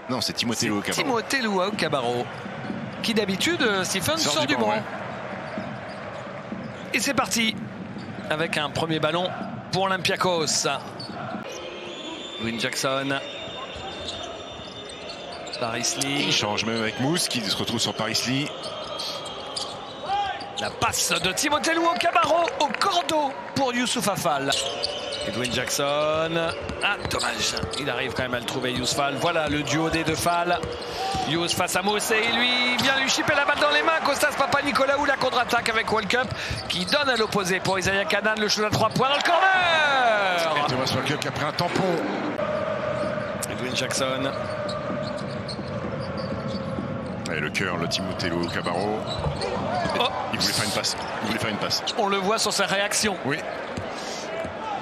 Non, c'est Timothée Luau Cabarro. Timothée Luau Cabarro, qui d'habitude, Stephen, sort du banc. Ouais. Et c'est parti, avec un premier ballon pour Olympiakos. Edwin Jackson. Paris Lee. Il change même avec Mousse qui se retrouve sur Paris Lee. La passe de Timothée Luau Cabarro au cordeau pour Youssouf Afal. Edwin Jackson. Ah, dommage. Il arrive quand même à le trouver, Youssouf Fall. Voilà le duo des deux Fall. Youssouf face à Mousse et lui vient lui chipper la balle dans les mains. Kostas Papanicolaou, la contre-attaque avec Walkup qui donne à l'opposé pour Isaiah Canaan. Le shoot à 3 points dans le corner. Et Thomas Walkup qui a pris un tampon. Edwin Jackson. Et le cœur, le Timothée Luau Cabarro. Oh. Il voulait faire une passe. Il voulait faire une passe. On le voit sur sa réaction. Oui.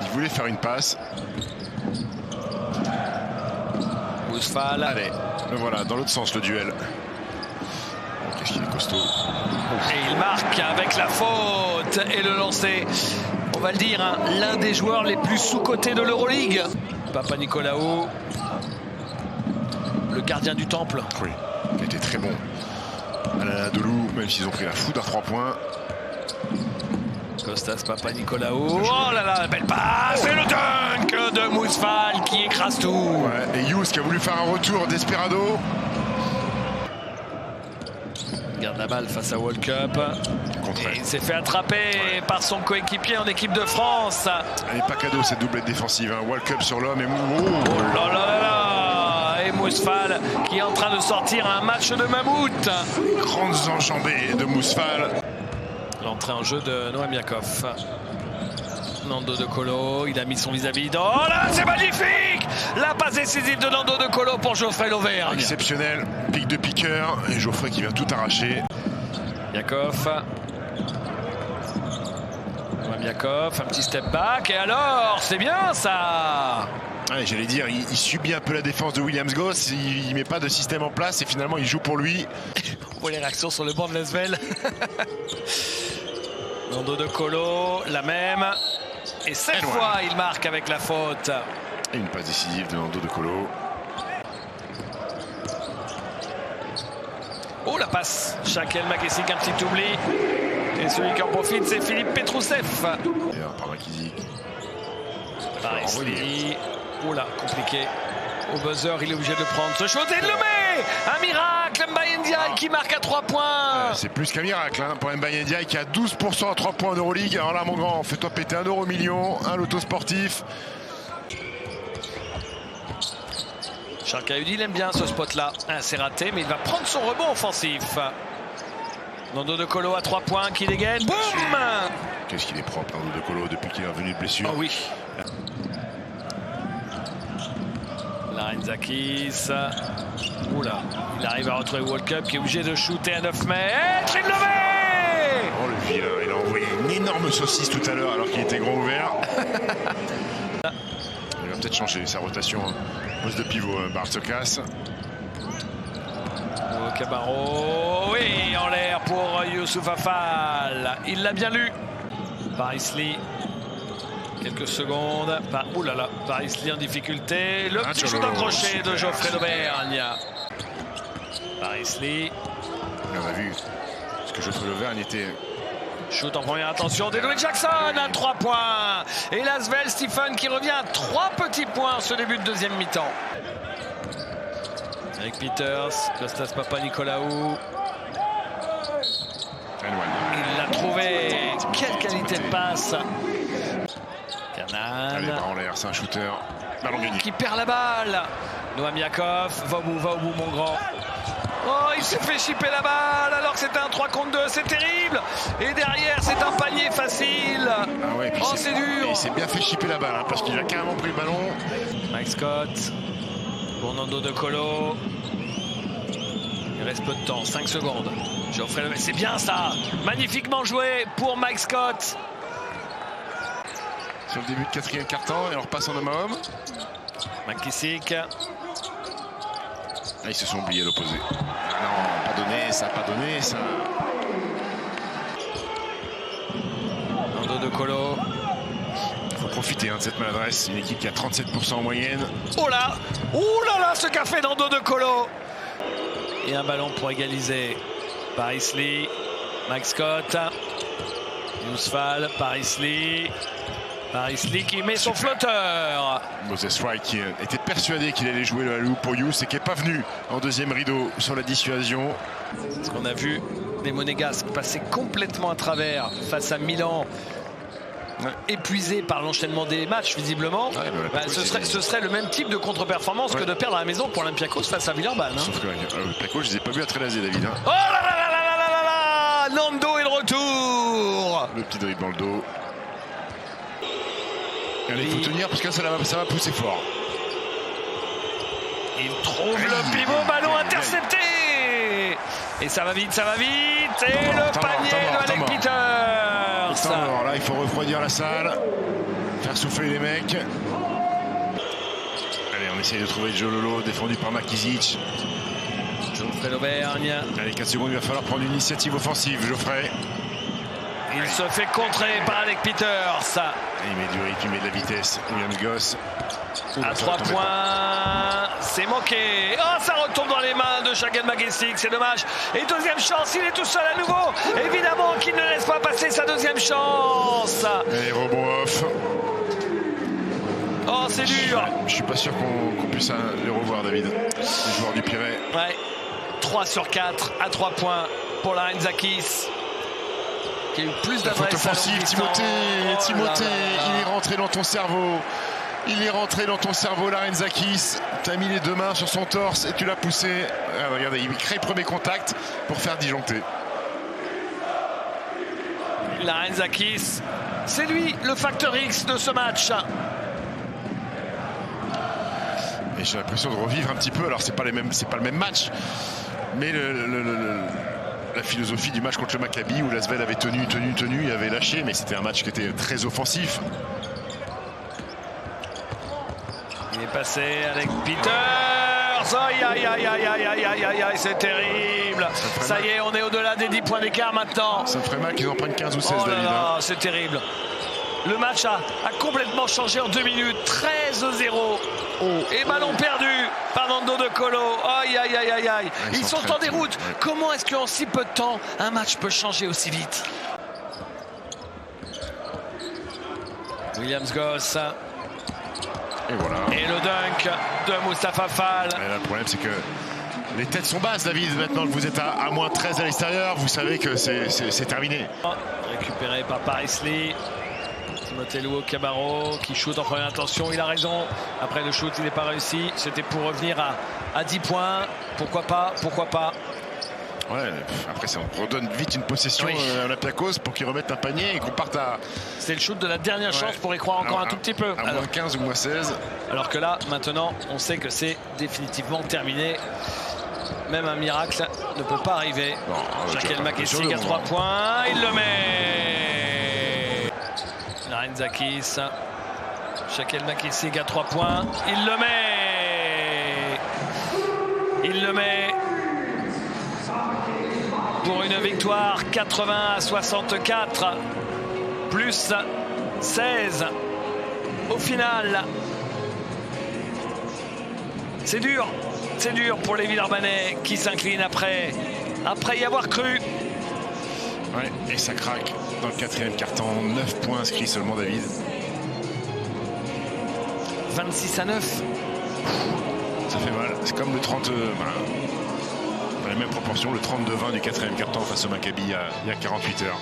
Il voulait faire une passe. Mousfal. Allez, voilà, dans l'autre sens le duel. Oh, qu'est-ce qu'il est costaud. Et il marque avec la faute et le lancer. On va le dire, hein, l'un des joueurs les plus sous-cotés de l'Euroleague. Papanicolaou. Le gardien du temple. Oui, il était très bon. Anadolu, même s'ils ont pris la foudre à 3 points. Kostas Papanicolaou. Oh là là, belle passe. Et le dunk de Mousfal qui écrase tout. Ouais, et Yous qui a voulu faire un retour Desperado. Il garde la balle face à Walkup. Et il s'est fait attraper par son coéquipier en équipe de France. Elle n'est pas cadeau cette doublette défensive. Hein. Walkup sur l'homme et oh là là là. Et Mousfal qui est en train de sortir un match de mammouth. Grandes enjambées de Mousfal. L'entrée en jeu de Noam Yakov. Nando De Colo, il a mis son vis-à-vis. Oh là, c'est magnifique! La passe décisive de Nando De Colo pour Geoffrey Lauvergne. Exceptionnel, pic de piqueur et Geoffrey qui vient tout arracher. Yakov. Noam Yakov, un petit step back. Et alors, c'est bien ça! Ouais, j'allais dire, il subit un peu la défense de Williams Goss, il met pas de système en place et finalement il joue pour lui. On voit les réactions sur le banc de l'Asvel. Nando De Colo, la même. Et cette fois, il marque avec la faute. Et une passe décisive de Nando De Colo. Oh, la passe. Shaquel McKissick, un petit oubli. Et celui qui en profite, c'est Philippe Petrousev. D'ailleurs, par McKissick. Paris Lee. Oh là, compliqué. Au buzzer, il est obligé de prendre ce shoot et de le met. Un miracle, Mbaye Ndiaye qui marque à 3 points. C'est plus qu'un miracle hein, pour Mbaye Ndiaye qui a 12% à 3 points en Euroleague. Alors là, mon grand, fais-toi péter 1 euro million, un loto sportif. Charles Cahudy, il aime bien ce spot-là. C'est raté, mais il va prendre son rebond offensif. Nando De Colo à 3 points qui dégaine. Boum! Qu'est-ce qu'il est propre, Nando De Colo, depuis qu'il est revenu de blessure. Oh oui. Larenzakis. Oula, il arrive à retrouver Walkup qui est obligé de shooter à 9 mètres. Il le met! Oh le vilain, il a envoyé une énorme saucisse tout à l'heure alors qu'il était grand ouvert. Il va peut-être changer sa rotation. Hein. Poste de pivot, Bartokas. Cabarro, oui, en l'air pour Youssouf Afal. Il l'a bien lu. Paris Lee. Quelques secondes. Ouh là là, Paris Lee en difficulté. Le petit shoot d'un crochet de Geoffrey Lauvergne. Paris Lee. On a vu ce que Geoffrey Lauvergne était. Shoot en première attention d'Edwin Jackson à 3 points. Et l'Asvel Stephen qui revient à 3 petits points en ce début de deuxième mi-temps. Avec Peters, Kostas Papanicolaou. Il l'a trouvé. Quelle qualité de passe. Canaan. Allez, bras en l'air, c'est un shooter. Ballon gagné. Qui perd la balle. Noam Yakov, va au bout, mon grand. Oh, il s'est fait chipper la balle alors que c'était un 3 contre 2, c'est terrible. Et derrière, c'est un panier facile. Ah ouais, oh, c'est dur. Et il s'est bien fait chipper la balle hein, parce qu'il a carrément pris le ballon. Mike Scott. Pour Nando De Colo. Il reste peu de temps, 5 secondes. Geoffrey Lauvergne, c'est bien ça. Magnifiquement joué pour Mike Scott. Sur le début de 4e quart-temps et on repasse en homme à homme. McKissick. Ah, ils se sont oubliés à l'opposé. Ah non, pas donné, ça n'a pas donné, ça. Nando De Colo. faut profiter de cette maladresse. Une équipe qui a 37% en moyenne. Oh là là, ce qu'a fait dans le dos de Colo. Et un ballon pour égaliser. Paris Lee, Mike Scott, Youssouf Fall, Paris Lee qui met son flotteur. Moses Wright qui était persuadé qu'il allait jouer le halo pour Youss et qui n'est pas venu en deuxième rideau sur la dissuasion. Parce qu'on a vu les Monégasques passer complètement à travers face à Milan. Ouais. Épuisé par l'enchaînement des matchs visiblement. Ouais, ce serait le même type de contre-performance que de perdre à la maison pour l'Olympiakos face à Villeurbanne. Sauf que l'Olympiakos, je les ai pas vus à Trélazé, David. Oh là là là là là là là, Nando est de retour. Le petit dribble dans le dos. Allez, il faut tenir parce que ça va pousser fort. Il trouve le pivot, ballon intercepté. Et ça va vite, et le panier de Alec Peters. Alors là, il faut refroidir la salle, faire souffler les mecs. Allez, on essaye de trouver Joe Lolo, défendu par Makizic. Geoffrey Lauvergne. Allez, 4 secondes, il va falloir prendre une initiative offensive, Geoffrey. Il se fait contrer par Alec Peters. Il met du rythme, il met de la vitesse. Williams Goss. À 3 points, c'est manqué. Oh, ça retombe dans les mains de Shagel Maguessic, c'est dommage. Et deuxième chance, il est tout seul à nouveau. Évidemment qu'il ne laisse pas passer sa deuxième chance. Et rebond off. Oh, c'est dur. Je suis pas sûr qu'on puisse les revoir, David. Les joueurs du Pirée. Ouais. 3 sur 4 à 3 points pour Larenzakis. Qui a eu plus d'adresse. Faute offensive, Timothée, il est rentré dans ton cerveau. Larenzakis. Tu as mis les deux mains sur son torse et tu l'as poussé. Ah, regardez, il crée le premier contact pour faire disjoncter. Larenzakis, c'est lui le facteur X de ce match. Et j'ai l'impression de revivre un petit peu. Alors c'est pas le même match, mais la philosophie du match contre le Maccabi où l'Asvel avait tenu, il avait lâché, mais c'était un match qui était très offensif. Il est passé avec Peters. Aïe, c'est terrible. Ça y est, on est au-delà des 10 points d'écart maintenant. Ça me ferait mal qu'ils en prennent 15 ou 16, oh là David. Là, c'est terrible. Le match a complètement changé en 2 minutes. 13-0. Et ballon perdu par Nando de Colo. Aïe. Ils sont en déroute. Ouais. Comment est-ce qu'en si peu de temps, un match peut changer aussi vite? Williams Goss. Et voilà. Et le dunk de Moustapha Fall. Et là, le problème, c'est que les têtes sont basses, David. Maintenant que vous êtes à moins 13 à l'extérieur, vous savez que c'est terminé. Récupéré par Paris Lee. Timothée Cabarro qui shoot en première intention. Il a raison. Après le shoot, il n'est pas réussi. C'était pour revenir à 10 points. Pourquoi pas? Ouais, après ça, on redonne vite une possession à Olympiakos pour qu'ils remettent un panier et qu'on parte à... C'est le shoot de la dernière chance pour y croire encore un tout petit peu. À moins 15 ou moins 16. Alors que là, maintenant, on sait que c'est définitivement terminé. Même un miracle ne peut pas arriver. Shagel Maguessic à 3 points. Il le met. Larenzakis. Shagel Maguessic à 3 points. Il le met. Pour une victoire 80-64, plus 16 au final. C'est dur pour les Villeurbanais qui s'inclinent après y avoir cru. Ouais, et ça craque dans le 4e quart-temps. 9 points inscrits seulement, David. 26-9. Ça fait mal. C'est comme le 30. Dans les mêmes proportions, le 32-20 du 4e quart-temps face au Maccabi il y a 48 heures.